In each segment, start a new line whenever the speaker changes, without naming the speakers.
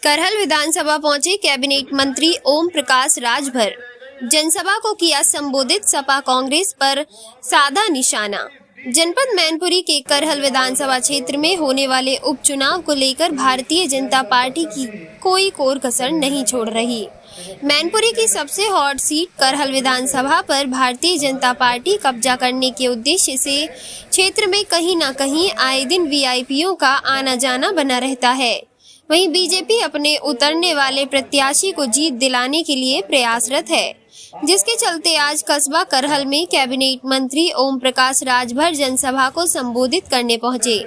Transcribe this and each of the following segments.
करहल विधानसभा पहुंचे कैबिनेट मंत्री ओम प्रकाश राजभर। जनसभा को किया संबोधित, सपा कांग्रेस पर साधा निशाना। जनपद मैनपुरी के करहल विधानसभा क्षेत्र में होने वाले उपचुनाव को लेकर भारतीय जनता पार्टी की कोई कोर कसर नहीं छोड़ रही। मैनपुरी की सबसे हॉट सीट करहल विधानसभा पर भारतीय जनता पार्टी कब्जा करने के उद्देश्य से क्षेत्र में कहीं न कहीं आए दिन वीआईपीओं का आना जाना बना रहता है। वहीं बीजेपी अपने उतरने वाले प्रत्याशी को जीत दिलाने के लिए प्रयासरत है, जिसके चलते आज कस्बा करहल में कैबिनेट मंत्री ओम प्रकाश राजभर जनसभा को संबोधित करने पहुंचे,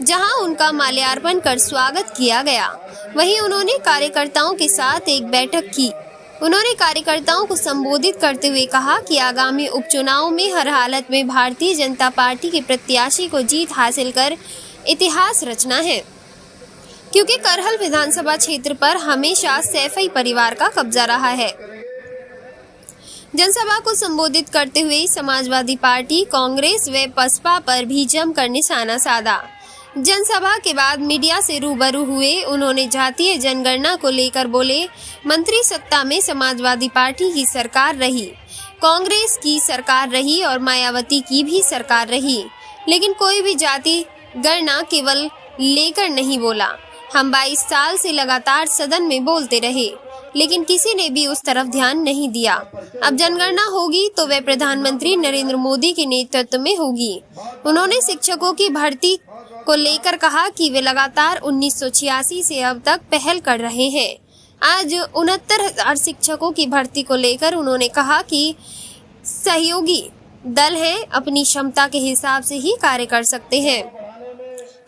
जहां उनका माल्यार्पण कर स्वागत किया गया। वहीं उन्होंने कार्यकर्ताओं के साथ एक बैठक की। उन्होंने कार्यकर्ताओं को संबोधित करते हुए कहा कि आगामी उपचुनाव में हर हालत में भारतीय जनता पार्टी के प्रत्याशी को जीत हासिल कर इतिहास रचना है, क्योंकि करहल विधानसभा क्षेत्र पर हमेशा सैफई परिवार का कब्जा रहा है। जनसभा को संबोधित करते हुए समाजवादी पार्टी, कांग्रेस व बसपा पर भी जमकर निशाना साधा। जनसभा के बाद मीडिया से रूबरू हुए उन्होंने जातीय जनगणना को लेकर बोले, मंत्री सत्ता में समाजवादी पार्टी की सरकार रही, कांग्रेस की सरकार रही और मायावती की भी सरकार रही, लेकिन कोई भी जाति गणना केवल लेकर नहीं बोला। हम 22 साल से लगातार सदन में बोलते रहे, लेकिन किसी ने भी उस तरफ ध्यान नहीं दिया। अब जनगणना होगी तो वह प्रधानमंत्री नरेंद्र मोदी के नेतृत्व में होगी। उन्होंने शिक्षकों की भर्ती को लेकर कहा कि वे लगातार 1986 से अब तक पहल कर रहे हैं। आज 69,000 शिक्षकों की भर्ती को लेकर उन्होंने कहा कि सहयोगी दल हैं, अपनी क्षमता के हिसाब से ही कार्य कर सकते हैं।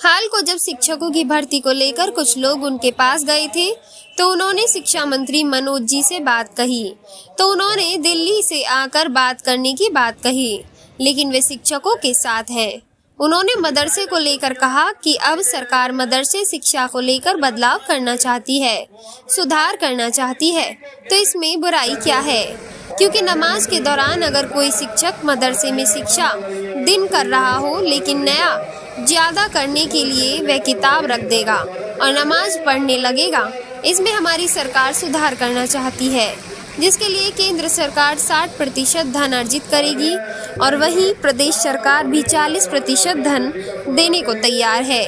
हाल को जब शिक्षकों की भर्ती को लेकर कुछ लोग उनके पास गए थे तो उन्होंने शिक्षा मंत्री मनोज जी से बात कही, तो उन्होंने दिल्ली से आकर बात करने की बात कही, लेकिन वे शिक्षकों के साथ हैं। उन्होंने मदरसे को लेकर कहा कि अब सरकार मदरसे शिक्षा को लेकर बदलाव करना चाहती है, सुधार करना चाहती है, तो इसमें बुराई क्या है? क्योंकि नमाज के दौरान अगर कोई शिक्षक मदरसे में शिक्षा दिन कर रहा हो, लेकिन नया ज्यादा करने के लिए वह किताब रख देगा और नमाज पढ़ने लगेगा, इसमें हमारी सरकार सुधार करना चाहती है, जिसके लिए केंद्र सरकार 60% धन अर्जित करेगी और वहीं प्रदेश सरकार भी 40% धन देने को तैयार है।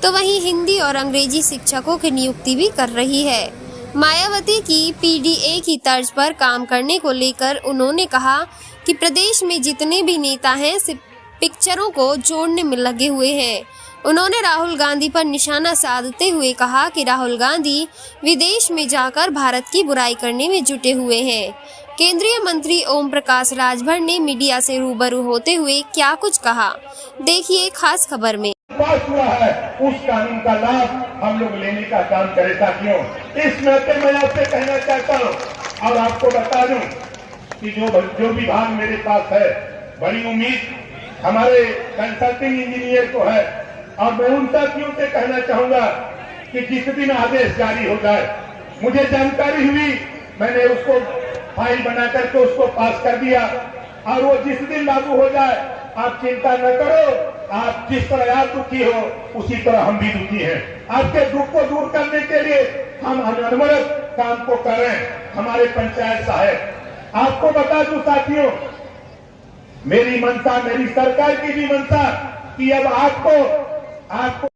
तो वहीं हिंदी और अंग्रेजी शिक्षकों की नियुक्ति भी कर रही है। मायावती की पीडीए की तर्ज पर काम करने को लेकर उन्होंने कहा कि प्रदेश में जितने भी नेता हैं सिर्फ पिक्चरों को जोड़ने में लगे हुए हैं। उन्होंने राहुल गांधी पर निशाना साधते हुए कहा कि राहुल गांधी विदेश में जाकर भारत की बुराई करने में जुटे हुए हैं। केंद्रीय मंत्री ओम प्रकाश राजभर ने मीडिया से रूबरू होते हुए क्या कुछ कहा, देखिए खास खबर में।
पास हुआ है उस कानून का लाभ हम लोग लेने का काम करें साथियों। इस नाते मैं आपसे कहना चाहता हूँ और आपको बता दूं कि जो विभाग मेरे पास है, बड़ी उम्मीद हमारे कंसल्टिंग इंजीनियर को है और मैं उन साथियों से कहना चाहूंगा कि जिस दिन आदेश जारी हो जाए, मुझे जानकारी हुई, मैंने उसको फाइल बना करके उसको पास कर दिया और वो जिस दिन लागू हो जाए आप चिंता न करो। आप जिस तरह आप दुखी हो उसी तरह हम भी दुखी हैं। आपके दुख को दूर करने के लिए हम अनवरत काम को कर रहे हैं। हमारे पंचायत साहब, आपको बता दूं साथियों, मेरी मंशा, मेरी सरकार की भी मंशा कि अब आपको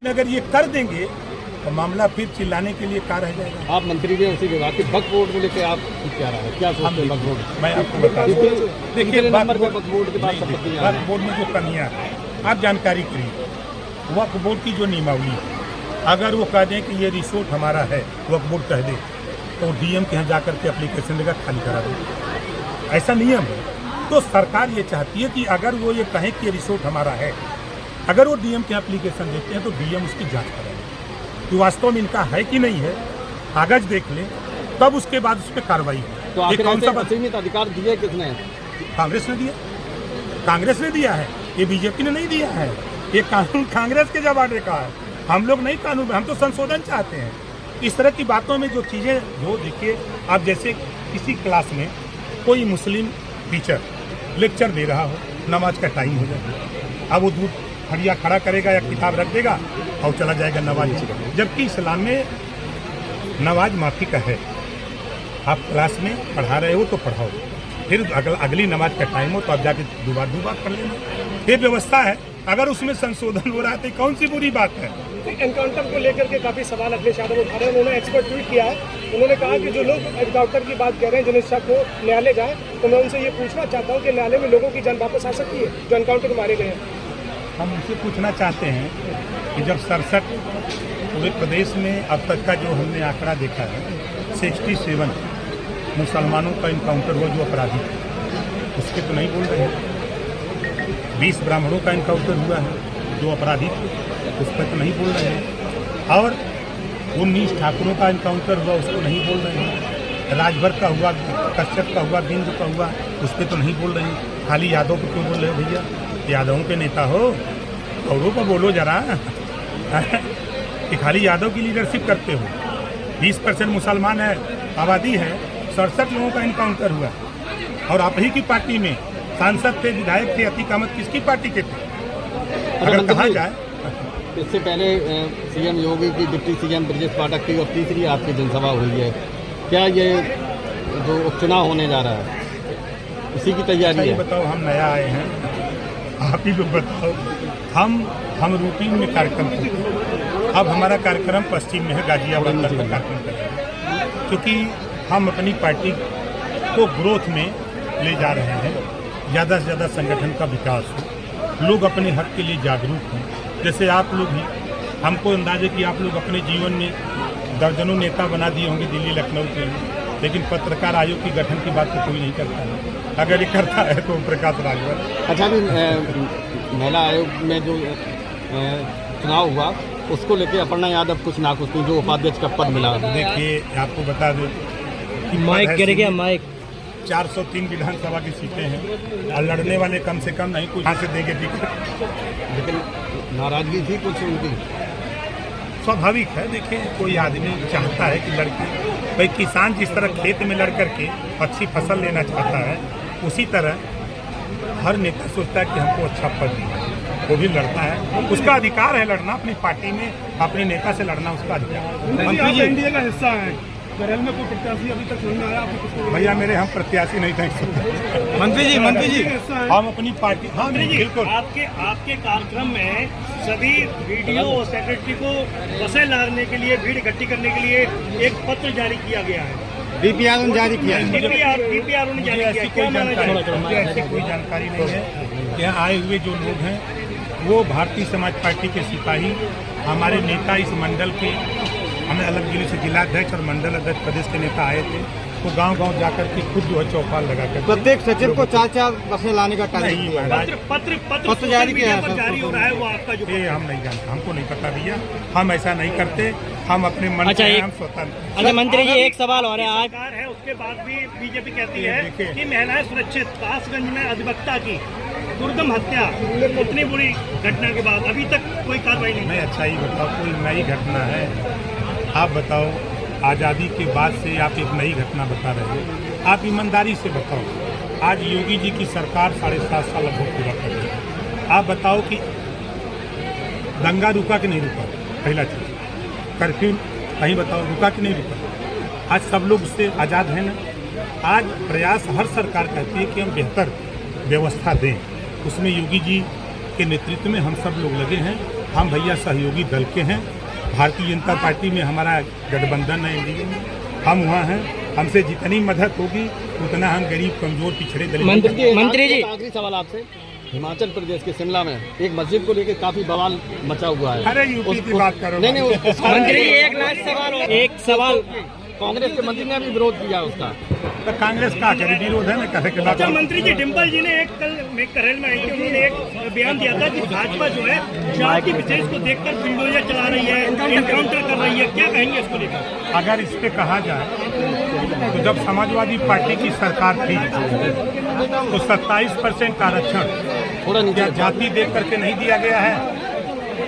अगर ये कर देंगे तो मामला फिर चिल्लाने के लिए क्या रह जाएगा।
आप मंत्री जी उसी विभाग के वक्फ बोर्ड को लेकर आप क्या रहा है, क्या सोचते हैं वक्फ बोर्ड?
मैं आपको बता दूं, देखिए
वक्फ बोर्ड के पास
वक्फ बोर्ड में जो कमियां हैं आप जानकारी करिए। वक्फ बोर्ड की जो नियमावली है, अगर वो कह दें कि ये रिसोर्ट हमारा है, वक्फ बोर्ड कह दे तो डीएम के यहाँ जाकर के एप्लीकेशन लेकर खाली करा दे, ऐसा नियम है। तो सरकार ये चाहती है कि अगर वो ये कहें कि ये रिसोर्ट हमारा है, अगर वो डीएम के एप्लीकेशन देते हैं तो डीएम उसकी जांच करेगा कि वास्तव में इनका है कि नहीं है, कागज देख ले, तब उसके बाद उस पर कार्रवाई हो।
तो आखिर कौन सा असीमित अधिकार दिया किसने?
कांग्रेस ने दिया, कांग्रेस ने दिया है, ये बीजेपी ने नहीं दिया है। ये कानून कांग्रेस के जमाने का है, हम लोग नहीं कानून, हम तो संशोधन चाहते हैं। इस तरह की बातों में जो चीजें हो, देखिए आप जैसे किसी क्लास में कोई मुस्लिम टीचर लेक्चर दे रहा हो, नमाज का टाइम हो जाए, अब वो दूध हड़िया खड़ा करेगा या किताब रख देगा और चला जाएगा नमाज, जबकि इस्लाम में नमाज माफ़ी का है। आप क्लास में पढ़ा रहे हो तो पढ़ाओ, फिर अगली नमाज का टाइम हो तो आप जाके दोबारा पढ़ लेना, ये व्यवस्था है। अगर उसमें संशोधन हो रहा है तो कौन सी बुरी बात है।
एनकाउंटर को लेकर के काफी सवाल अखिलेश यादव उठा रहे हैं। उन्होंने एक्सपर्ट ट्वीट किया है। उन्होंने कहा कि जो लोग एनकाउंटर की बात कह रहे हैं, जिन शख्स को न्यायालय जाए, तो मैं उनसे ये पूछना चाहता हूँ कि न्यायालय में लोगों की जान वापस आ सकती है जो एनकाउंटर में मारे गए हैं।
हम उनसे पूछना चाहते हैं कि जब 67 पूरे प्रदेश में अब तक का जो हमने आंकड़ा देखा है 67 मुसलमानों का इनकाउंटर हुआ जो अपराधी थे, उसके तो नहीं बोल रहे हैं। 20 ब्राह्मणों का इनकाउंटर हुआ है जो अपराधी थे, उस पर तो नहीं बोल रहे हैं। और 19 ठाकुरों का इनकाउंटर हुआ, उसको नहीं बोल रहे हैं। राजभर का हुआ, कश्यप का हुआ, बिंद का हुआ, उस पर तो नहीं बोल रहे हैं। खाली यादव को क्यों बोल रहे हो भैया? यादवों के नेता हो, औरों को बोलो जरा कि खाली यादव की लीडरशिप करते हो। 20% मुसलमान है, आबादी है, 67 लोगों का इनकाउंटर हुआ और आप ही की पार्टी में सांसद थे, विधायक थे। अतीक अहमद किसकी पार्टी के थे? अगर कहा जाए,
इससे पहले सीएम योगी की, डिप्टी सीएम ब्रजेश पाठक की और तीसरी आपकी जनसभा हुई है। क्या ये जो उपचुनाव होने जा रहा है इसी की तैयारी है?
बताओ, हम नया आए हैं, आप ही लोग बताओ। हम रूटीन में कार्यक्रम करते हैं। अब हमारा कार्यक्रम पश्चिम में है, गाजियाबाद का कार्यक्रम करेंगे, क्योंकि हम अपनी पार्टी को ग्रोथ में ले जा रहे हैं। ज़्यादा से ज़्यादा संगठन का विकास हो, लोग अपने हक के लिए जागरूक हों। जैसे आप लोग ही, हमको अंदाज़ है कि आप लोग अपने जीवन में दर्जनों नेता बना दिए होंगे दिल्ली लखनऊ के, लेकिन पत्रकार आयोग की गठन की बात तो कोई नहीं करता है। अगर ये करता है तो प्रकाश राजभर।
अच्छा, अभी महिला आयोग में जो चुनाव हुआ उसको लेके अपर्णा यादव कुछ ना कुछ जो उपाध्यक्ष का पद मिला।
देखिए, आपको बता दें कि
माइक गिर गया, माइक
403 विधानसभा की सीटें हैं और लड़ने वाले कम से कम नहीं कुछ यहाँ से देंगे टिकट,
लेकिन नाराजगी थी कुछ उनकी।
स्वाभाविक है। देखिए, कोई आदमी चाहता है कि लड़के, भाई किसान जिस तरह खेत में लड़ करके अच्छी फसल लेना चाहता है, उसी तरह हर नेता सोचता है कि हमको अच्छा पद दिया। वो भी लड़ता है, उसका अधिकार है लड़ना, अपनी पार्टी में अपने नेता से लड़ना उसका अधिकार।
मंत्री जी एनडीए का हिस्सा है, बहरहाल में कोई प्रत्याशी अभी तक नहीं आया आपको?
भैया मेरे, हम प्रत्याशी नहीं थे।
मंत्री जी
हम अपनी पार्टी, हाँ बिल्कुल।
आपके कार्यक्रम में सभी वीडियो और सेक्रेटरी को बसें लाने के लिए, भीड़ इकट्ठी करने के लिए एक पत्र जारी किया गया है।
डीपीआर जारी किया है।
डीपीआर जारी किया।
ऐसी कोई जानकारी नहीं है। यहाँ आए हुए जो लोग हैं वो भारतीय समाज पार्टी के सिपाही, हमारे नेता इस मंडल के, हमें अलग जिले से जिलाध्यक्ष और मंडल अध्यक्ष प्रदेश के नेता आए थे। वो गांव-गांव जाकर के खुद जो है चौपाल लगा कर
प्रत्येक सचिव को 4-4 बसें लाने का टारगेट
नहीं,
पत्र जारी किया है, जारी हो रहा है वो आपका जो
ये हम नहीं जानते, हमको नहीं पता भैया, हम ऐसा नहीं करते, हम अपने मन से हम स्वतंत्र।
अच्छा मंत्री जी, एक सवाल हो रहा है। सरकार है उसके बाद भी बीजेपी कहती है कि महिलाएं सुरक्षित। कासगंज में अधिवक्ता की दुर्दम हत्या, इतनी बुरी घटना के बाद अभी तक कोई कार्रवाई नहीं।
मैं अच्छा ही बताओ, कोई नई घटना है? आप बताओ, आज़ादी के बाद से आप एक नई घटना बता रहे हो। आप ईमानदारी से बताओ, आज योगी जी की सरकार 7.5 साल लगभग पूरा कर रही है। आप बताओ कि दंगा रुका कि नहीं रुका? पहला चीज़, कर्फ्यू कहीं बताओ रुका कि नहीं रुका? आज सब लोग उससे आज़ाद हैं ना। आज प्रयास हर सरकार कहती है कि हम बेहतर व्यवस्था दें, उसमें योगी जी के नेतृत्व में हम सब लोग लगे हैं। हम भैया सहयोगी दल के हैं, भारतीय जनता पार्टी में हमारा गठबंधन है एनडीए में, हम वहाँ हैं। हमसे जितनी मदद होगी उतना हम गरीब, कमजोर, पिछड़े दलित।
मंत्री जी, आखिरी सवाल आपसे। हिमाचल प्रदेश के शिमला में एक मस्जिद को लेकर काफी बवाल मचा हुआ है।
अरे यूपी की बात करो।
नहीं, मंत्री जी एक सवाल कांग्रेस के मंत्री ने भी विरोध किया उसका,
तो कांग्रेस का करे विरोध है ना करे के बाद।
अच्छा मंत्री जी, डिम्पल जी ने कल करेल में आई थी, उन्होंने एक बयान दिया था कि भाजपा जो है जाति विशेष को देखकर बुलडोजर चला रही है, एनकाउंटर कर रही है, क्या कहेंगे इसको लेकर?
अगर इस पे कहा जाए तो जब समाजवादी पार्टी की सरकार थी तो 27% का आरक्षण
थोड़ा
क्या जाति देख करके नहीं दिया गया है?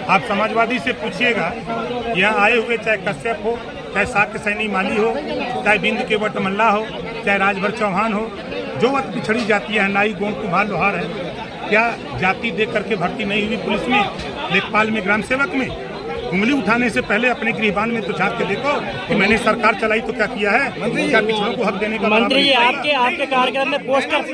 आप समाजवादी से पूछिएगा, यहाँ आए हुए चाहे कश्यप हो, चाहे साक्य सैनी माली हो, चाहे बिंद के वट मल्ला हो, चाहे राजभर चौहान हो, जो वत पिछड़ी जाती है, नाई, गोंड, कुम्हार, लोहार है, क्या जाति देख करके भर्ती नहीं हुई पुलिस में, लेखपाल में, ग्राम सेवक में? उंगली उठाने से पहले अपने गृहबान में तो झांक के देखो कि मैंने सरकार चलाई तो क्या किया है, क्या पिछड़ों को हक देने का।
मंत्री जी आपके कार्यक्रम में पोस्टर